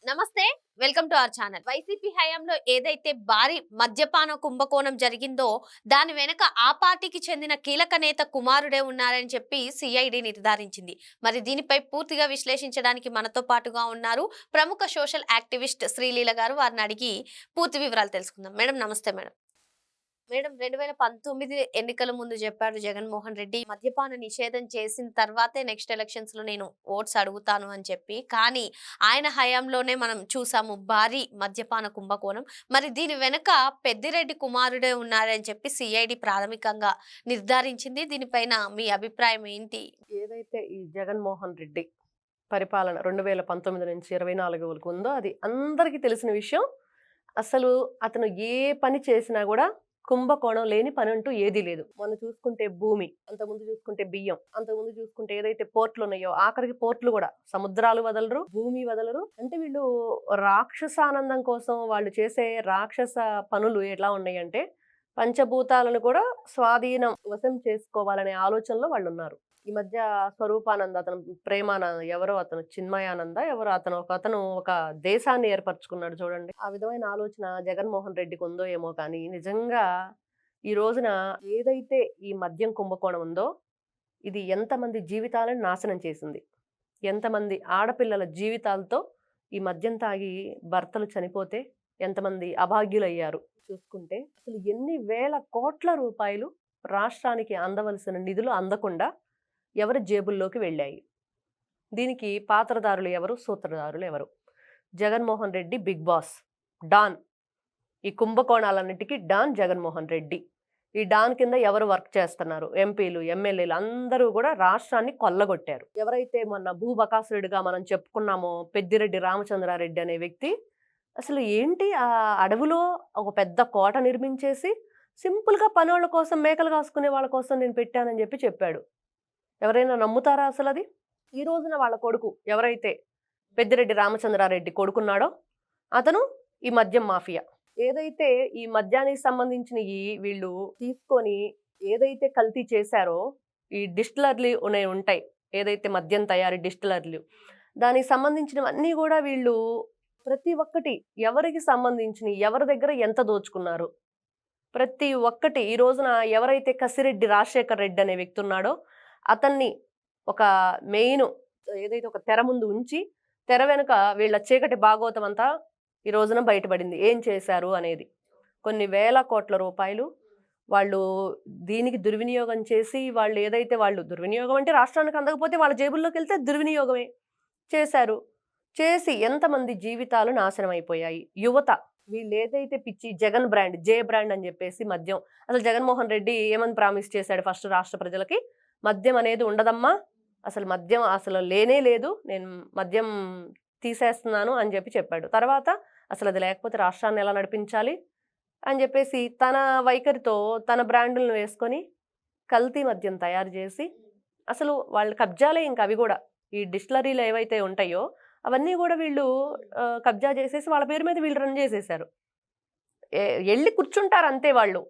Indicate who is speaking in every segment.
Speaker 1: నమస్తే. Welcome to our channel. YCP హయాంలో ఏదైతే భారీ మద్యపాన కుంభకోణం జరిగిందో దాని వెనక ఆ పార్టీకి చెందిన కీలక నేత కుమారుడే ఉన్నారని చెప్పి సిఐడి నిర్ధారించింది. మరి దీనిపై పూర్తిగా విశ్లేషించడానికి మనతో పాటుగా ఉన్నారు ప్రముఖ సోషల్ యాక్టివిస్ట్ శ్రీలీల గారు. వారిని అడిగి పూర్తి వివరాలు తెలుసుకుందాం. మేడం నమస్తే మేడం. మేడం 2019 ఎన్నికల ముందు చెప్పాడు జగన్మోహన్ రెడ్డి మద్యపాన నిషేధం చేసిన తర్వాతే నెక్స్ట్ ఎలక్షన్స్ లో నేను ఓట్స్ అడుగుతాను అని చెప్పి. కానీ ఆయన హయాంలోనే మనం చూసాము భారీ మద్యపాన కుంభకోణం. మరి దీని వెనక పెద్దిరెడ్డి కుమారుడే ఉన్నారని చెప్పి సిఐడి ప్రాథమికంగా నిర్ధారించింది. దీనిపైన మీ అభిప్రాయం ఏంటి?
Speaker 2: ఏదైతే ఈ జగన్మోహన్ రెడ్డి పరిపాలన 2019 నుంచి 24 వరకు ఉందో అది అందరికీ తెలిసిన విషయం. అసలు అతను ఏ పని చేసినా కూడా కుంభకోణం లేని పని అంటూ ఏదీ లేదు. మనం చూసుకుంటే భూమి, అంతకుముందు చూసుకుంటే బియ్యం, అంతకుముందు చూసుకుంటే ఏదైతే పోర్టులు ఉన్నాయో ఆఖరికి పోర్టులు కూడా సముద్రాలు వదలరు, భూమి వదలరు. అంటే వీళ్ళు రాక్షసానందం కోసం వాళ్ళు చేసే రాక్షస పనులు ఎలా ఉన్నాయంటే పంచభూతాలను కూడా స్వాధీనం వశం చేసుకోవాలనే ఆలోచనలో వాళ్ళు ఉన్నారు. ఈ మధ్య స్వరూపానంద అతను ప్రేమానంద ఎవరో అతను చిన్మయానంద ఎవరో అతను ఒక దేశాన్ని ఏర్పరచుకున్నాడు చూడండి. ఆ విధమైన ఆలోచన జగన్మోహన్ రెడ్డికి ఉందో ఏమో కానీ నిజంగా ఈ రోజున ఏదైతే ఈ మద్యం కుంభకోణం ఉందో ఇది ఎంతమంది జీవితాలను నాశనం చేసింది. ఎంతమంది ఆడపిల్లల జీవితాలతో ఈ మద్యం తాగి భర్తలు చనిపోతే ఎంతమంది అభాగ్యులయ్యారు చూసుకుంటే అసలు ఎన్ని వేల కోట్ల రూపాయలు రాష్ట్రానికి అందవలసిన నిధులు అందకుండా ఎవరి జేబుల్లోకి వెళ్ళాయి. దీనికి పాత్రదారులు ఎవరు, సూత్రధారులు ఎవరు? Jaganmohan Reddy big boss, don. ఈ కుంభకోణాలన్నిటికీ డాన్ జగన్మోహన్ రెడ్డి. ఈ డాన్ కింద ఎవరు వర్క్ చేస్తున్నారు? ఎంపీలు, ఎమ్మెల్యేలు అందరూ కూడా రాష్ట్రాన్ని కొల్లగొట్టారు. ఎవరైతే మొన్న భూబకాసురుడిగా మనం చెప్పుకున్నామో పెద్దిరెడ్డి రామచంద్రారెడ్డి అనే వ్యక్తి అసలు ఏంటి ఆ అడవిలో ఒక పెద్ద కోట నిర్మించేసి సింపుల్గా పనోళ్ళ కోసం, మేకలు కాసుకునే వాళ్ళ కోసం నేను పెట్టానని చెప్పాడు. ఎవరైనా నమ్ముతారా అసలు అది? ఈ రోజున వాళ్ళ కొడుకు ఎవరైతే పెద్దిరెడ్డి రామచంద్రారెడ్డి కొడుకున్నాడో అతను ఈ మద్యం మాఫియా. ఏదైతే ఈ మద్యానికి సంబంధించిన వీళ్ళు తీసుకొని ఏదైతే కల్తీ చేశారో ఈ డిస్టిలర్లు ఉంటాయి, ఏదైతే మద్యం తయారీ డిస్టిలర్లు, దానికి సంబంధించినవన్నీ కూడా వీళ్ళు ప్రతి ఒక్కటి ఎవరికి సంబంధించిన ఎవరి దగ్గర ఎంత దోచుకున్నారు ప్రతి ఒక్కటి ఈ రోజున ఎవరైతే కసిరెడ్డి రాజశేఖర్ రెడ్డి అనే వ్యక్తి ఉన్నాడో అతన్ని ఒక మెయిన్ ఏదైతే ఒక తెర ముందు ఉంచి తెర వెనుక వీళ్ళ చీకటి భాగవతం అంతా ఈ రోజున బయటపడింది. ఏం చేశారు అనేది. కొన్ని వేల కోట్ల రూపాయలు వాళ్ళు దీనికి దుర్వినియోగం చేసి వాళ్ళు ఏదైతే వాళ్ళు దుర్వినియోగం అంటే రాష్ట్రానికి అందకపోతే వాళ్ళ జేబుల్లోకి వెళ్తే దుర్వినియోగమే చేశారు. చేసి ఎంతమంది జీవితాలు నాశనం అయిపోయాయి. యువత వీళ్ళు ఏదైతే పిచ్చి జగన్ బ్రాండ్, జే బ్రాండ్ అని చెప్పేసి మద్యం, అసలు జగన్మోహన్ రెడ్డి ఏమని ప్రామిస్ చేశాడు ఫస్ట్ రాష్ట్ర ప్రజలకి? మద్యం అనేది ఉండదమ్మా, అసలు మద్యం అసలు లేనే లేదు, నేను మద్యం తీసేస్తున్నాను అని చెప్పాడు. తర్వాత అసలు అది లేకపోతే రాష్ట్రాన్ని ఎలా నడిపించాలి అని చెప్పేసి తన వైఖరితో తన బ్రాండులను వేసుకొని కల్తీ మద్యం తయారు చేసి అసలు వాళ్ళ కబ్జాలే. ఇంకా అవి కూడా ఈ డిస్టిలరీలు ఏవైతే ఉంటాయో అవన్నీ కూడా వీళ్ళు కబ్జా చేసేసి వాళ్ళ పేరు మీద వీళ్ళు రన్ చేసేసారు. వెళ్ళి కూర్చుంటారు అంతే. వాళ్ళు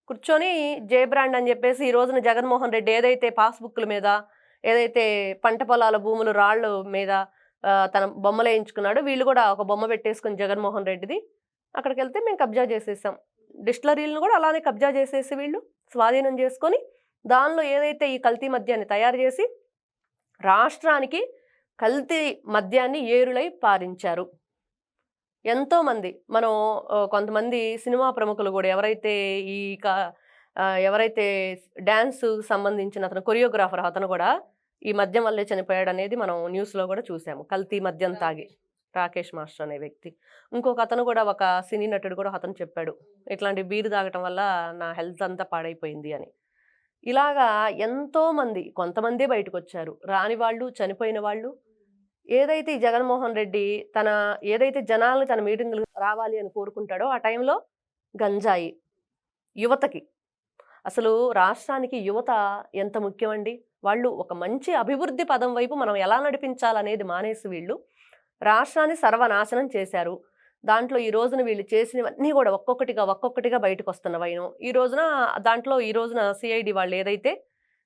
Speaker 2: కూర్చొని జే బ్రాండ్ అని చెప్పేసి ఈ రోజున జగన్మోహన్ రెడ్డి ఏదైతే పాస్బుక్ల మీద ఏదైతే పంట పొలాల భూములు రాళ్ళు మీద తన బొమ్మలు వేయించుకున్నాడో వీళ్ళు కూడా ఒక బొమ్మ పెట్టేసుకుని జగన్మోహన్ రెడ్డిది అక్కడికి వెళ్తే మేము కబ్జా చేసేసాం. డిస్టిలరీలను కూడా అలానే కబ్జా చేసేసి వీళ్ళు స్వాధీనం చేసుకొని దానిలో ఏదైతే ఈ కల్తీ మద్యాన్ని తయారు చేసి రాష్ట్రానికి కల్తీ మద్యాన్ని ఏరులై పారించారు. ఎంతోమంది మనం కొంతమంది సినిమా ప్రముఖులు కూడా ఎవరైతే డ్యాన్స్ సంబంధించిన అతను కొరియోగ్రాఫర్ అతను కూడా ఈ మద్యం వల్లే చనిపోయాడు అనేది మనం న్యూస్లో కూడా చూసాము. కల్తీ మద్యం తాగి రాకేష్ మాస్టర్ అనే వ్యక్తి. ఇంకొక అతను కూడా ఒక సినీ నటుడు కూడా అతను చెప్పాడు, ఇట్లాంటి బీరు తాగటం వల్ల నా హెల్త్ అంతా పాడైపోయింది అని. ఇలాగా ఎంతోమంది, కొంతమందే బయటకు వచ్చారు. రాని వాళ్ళు, చనిపోయిన వాళ్ళు. ఏదైతే ఈ జగన్మోహన్ రెడ్డి ఏదైతే జనాలను తన మీటింగులు రావాలి అని కోరుకుంటాడో ఆ టైంలో గంజాయి యువతకి. అసలు రాష్ట్రానికి యువత ఎంత ముఖ్యమండి. వాళ్ళు ఒక మంచి అభివృద్ధి పదం వైపు మనం ఎలా నడిపించాలనేది మానేసి వీళ్ళు రాష్ట్రాన్ని సర్వనాశనం చేశారు. దాంట్లో ఈ రోజున వీళ్ళు చేసినవన్నీ కూడా ఒక్కొక్కటిగా బయటకు వస్తున్నవైను ఈ రోజున సిఐడి వాళ్ళు ఏదైతే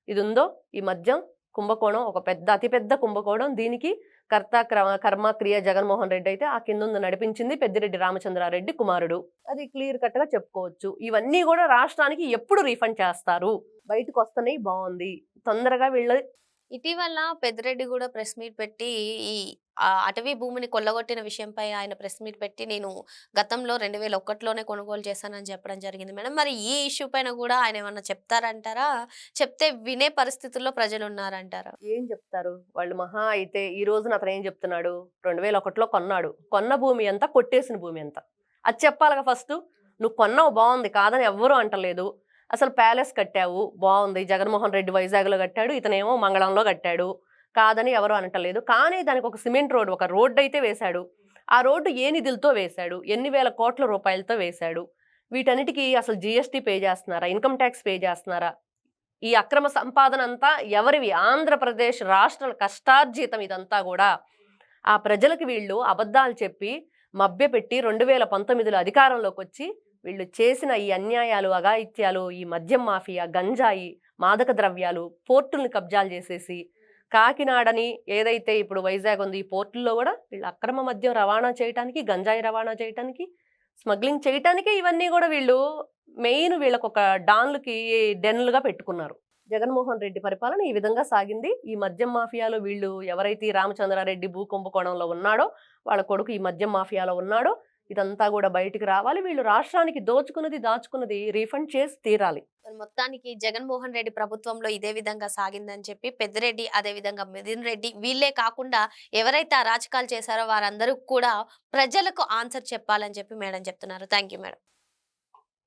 Speaker 2: ఇది ఉందో ఈ మద్యం కుంభకోణం ఒక అతిపెద్ద కుంభకోణం. దీనికి కర్మ క్రియ జగన్మోహన్ రెడ్డి అయితే ఆ కింద నడిపించింది పెద్దిరెడ్డి రామచంద్రారెడ్డి కుమారుడు. అది క్లియర్ కట్ గా చెప్పుకోవచ్చు. ఇవన్నీ కూడా రాష్ట్రానికి ఎప్పుడు రీఫండ్ చేస్తారు, బయటకు వస్తున్నాయి, బాగుంది, తొందరగా వీళ్ళ
Speaker 1: ఇటీవల పెద్దిరెడ్డి కూడా ప్రెస్ మీట్ పెట్టి ఈ అటవీ భూమిని కొల్లగొట్టిన విషయంపై ఆయన ప్రెస్ మీట్ పెట్టి నేను గతంలో 2001లోనే కొనుగోలు చేశానని చెప్పడం జరిగింది మేడం. మరి ఈ ఇష్యూ పైన కూడా ఆయన ఏమన్నా చెప్తారంటారా? చెప్తే వినే పరిస్థితుల్లో ప్రజలు ఉన్నారంటారా?
Speaker 2: ఏం చెప్తారు వాళ్ళు? మహా అయితే ఈ రోజున అతను ఏం చెప్తున్నాడు, 2001లో కొన్నాడు, కొన్న భూమి ఎంత, కొట్టేసిన భూమి ఎంత, అది చెప్పాలిగా ఫస్ట్. నువ్వు కొన్నావు, బాగుంది, కాదని ఎవ్వరూ అంటలేదు. అసలు ప్యాలెస్ కట్టావు, బాగుంది, జగన్మోహన్ రెడ్డి వైజాగ్లో కట్టాడు, ఇతనేమో మంగళంలో కట్టాడు, కాదని ఎవరు అనటలేదు. కానీ దానికి ఒక సిమెంట్ రోడ్, ఒక రోడ్డు అయితే వేశాడు. ఆ రోడ్డు ఏ నిధులతో వేశాడు, ఎన్ని వేల కోట్ల రూపాయలతో వేశాడు, వీటన్నిటికీ అసలు జిఎస్టీ పే చేస్తున్నారా, ఇన్కమ్ ట్యాక్స్ పే చేస్తున్నారా? ఈ అక్రమ సంపాదన అంతా ఎవరివి? ఆంధ్రప్రదేశ్ రాష్ట్ర కష్టార్జితం ఇదంతా కూడా. ఆ ప్రజలకు వీళ్ళు అబద్ధాలు చెప్పి మభ్యపెట్టి 2019లో అధికారంలోకి వచ్చి వీళ్ళు చేసిన ఈ అన్యాయాలు, అఘాయిత్యాలు, ఈ మద్యం మాఫియా, గంజాయి, మాదక ద్రవ్యాలు, పోర్టుల్ని కబ్జాలు చేసేసి కాకినాడని ఏదైతే ఇప్పుడు వైజాగ్ ఉంది, ఈ పోర్టుల్లో కూడా వీళ్ళు అక్రమ మద్యం రవాణా చేయడానికి, గంజాయి రవాణా చేయడానికి, స్మగ్లింగ్ చేయటానికే ఇవన్నీ కూడా వీళ్ళు మెయిన్ వీళ్ళకు ఒక డాన్లకి డెన్లుగా పెట్టుకున్నారు. జగన్మోహన్ రెడ్డి పరిపాలన ఈ విధంగా సాగింది. ఈ మద్యం మాఫియాలో వీళ్ళు ఎవరైతే ఈ రామచంద్రారెడ్డి భూ కుంభకోణంలో ఉన్నాడో, వాళ్ళ కొడుకు ఈ మద్యం మాఫియాలో ఉన్నాడో, ఇదంతా కూడా బయటికి రావాలి. వీళ్ళు రాష్ట్రానికి దోచుకున్నది దాచుకున్నది రీఫండ్ చేసి తీరాలి.
Speaker 1: మరి మొత్తానికి జగన్మోహన్ రెడ్డి ప్రభుత్వంలో ఇదే విధంగా సాగిందని చెప్పి పెద్దిరెడ్డి, అదే విధంగా మిథున్ రెడ్డి, వీళ్ళే కాకుండా ఎవరైతే అరాచకాలు చేశారో వారందరూ కూడా ప్రజలకు ఆన్సర్ చెప్పాలని చెప్పి మేడం చెప్తున్నారు. Thank you madam.